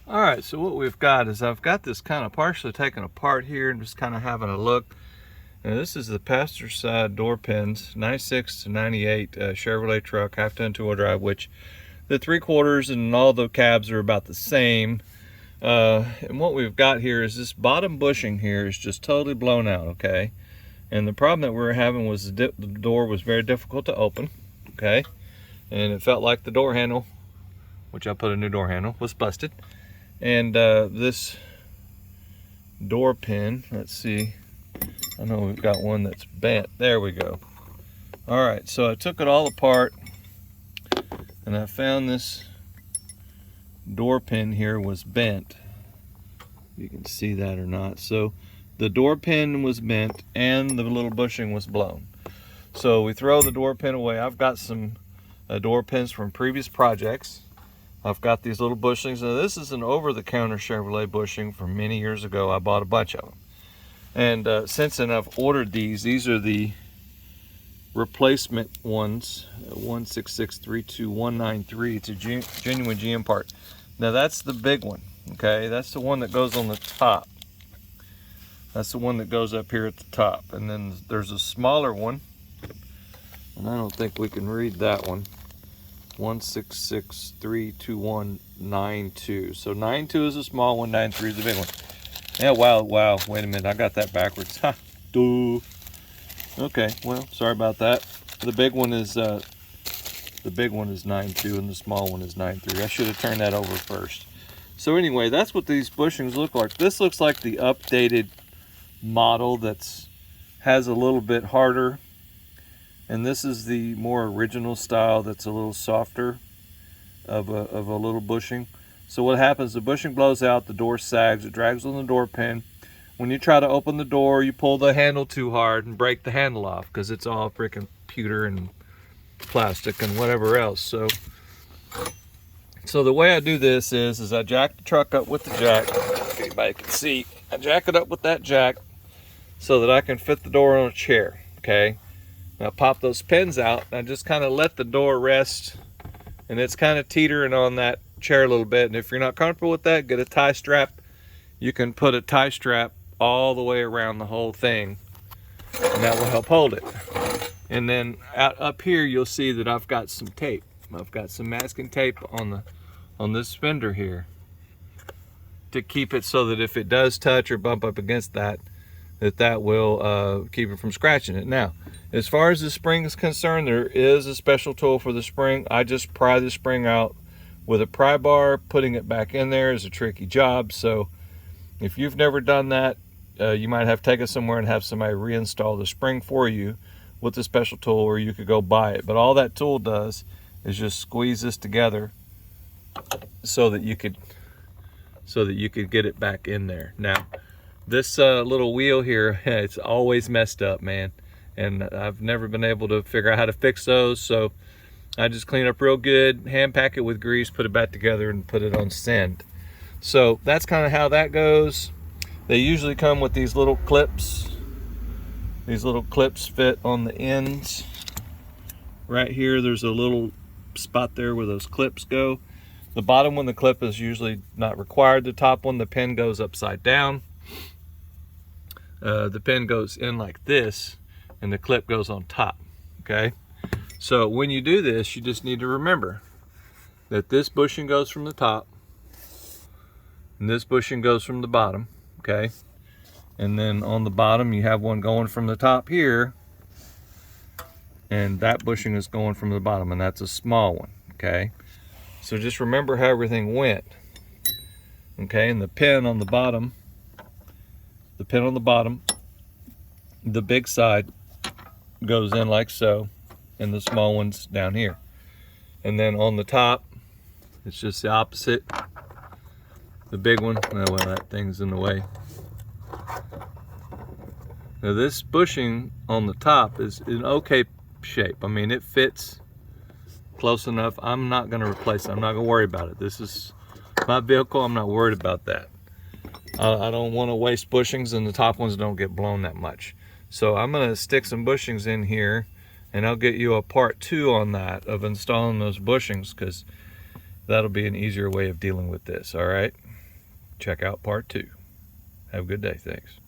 All right, so what we've got is I've got this kind of partially taken apart here and just kind of having a look. Now this is the passenger side door pins, 96 to 98 Chevrolet truck, half-ton two-wheel drive, which the 3/4 and all the cabs are about the same. And what we've got here is this bottom bushing here is just totally blown out, okay? And the problem that we were having was the door was very difficult to open, okay? And it felt like the door handle, which I put a new door handle, was busted. And this door pin, let's see, I know we've got one that's bent. There we go. All right, so I took it all apart and I found this door pin here was bent. You can see that or not. So the door pin was bent and the little bushing was blown. So we throw the door pin away. I've got some door pins from previous projects. I've got these little bushings. Now this is an over-the-counter Chevrolet bushing from many years ago. I bought a bunch of them. And since then I've ordered these. These are the replacement ones, 16632-193. It's a genuine GM part. Now that's the big one, okay? That's the one that goes on the top. That's the one that goes up here at the top. And then there's a smaller one, and I don't think we can read that one. 16632-192. So 92 is the small one, 93 is the big one. Yeah, wow, wait a minute, I got that backwards. Ha, duh. Okay, well, sorry about that. The big one is 92 and the small one is 93. I should have turned that over first. So anyway, that's what these bushings look like. This looks like the updated model that's has a little bit harder, and this is the more original style that's a little softer of a little bushing. So what happens, the bushing blows out, the door sags, it drags on the door pin. When you try to open the door, you pull the handle too hard and break the handle off because it's all freaking pewter and plastic and whatever else. So the way I do this is I jack the truck up with the jack. If anybody can see, I jack it up with that jack so that I can fit the door on a chair, okay? Now pop those pins out and I just kind of let the door rest, and it's kind of teetering on that chair a little bit. And if you're not comfortable with that, get a tie strap. You can put a tie strap all the way around the whole thing, and that will help hold it. And then up here you'll see that I've got some tape. I've got some masking tape on this fender here to keep it so that if it does touch or bump up against that will keep it from scratching it. Now, as far as the spring is concerned, there is a special tool for the spring. I just pry the spring out with a pry bar. Putting it back in there is a tricky job, so if you've never done that, you might have to take it somewhere and have somebody reinstall the spring for you with a special tool, or you could go buy it. But all that tool does is just squeeze this together so that you could get it back in there. Now, this little wheel here, it's always messed up, man, and I've never been able to figure out how to fix those. So I just clean it up real good, hand pack it with grease, put it back together, and put it on send. So that's kind of how that goes. They usually come with these little clips. These little clips fit on the ends. Right here, there's a little spot there where those clips go. The bottom one, the clip is usually not required. The top one, the pin goes upside down. The pin goes in like this, and the clip goes on top, okay? So when you do this, you just need to remember that this bushing goes from the top, and this bushing goes from the bottom, okay? And then on the bottom, you have one going from the top here, and that bushing is going from the bottom, and that's a small one, okay? So just remember how everything went, okay? And the pin on the bottom, the big side goes in like so, and the small one's down here. And then on the top, it's just the opposite. The big one, oh, well, that thing's in the way. Now this bushing on the top is in okay shape. I mean, it fits close enough. I'm not gonna replace it. I'm not gonna worry about it. This is my vehicle. I'm not worried about that. I don't want to waste bushings, and the top ones don't get blown that much. So I'm gonna stick some bushings in here, and I'll get you a part 2 on that, of installing those bushings, because that'll be an easier way of dealing with this, all right? check out part 2. Have a good day. Thanks.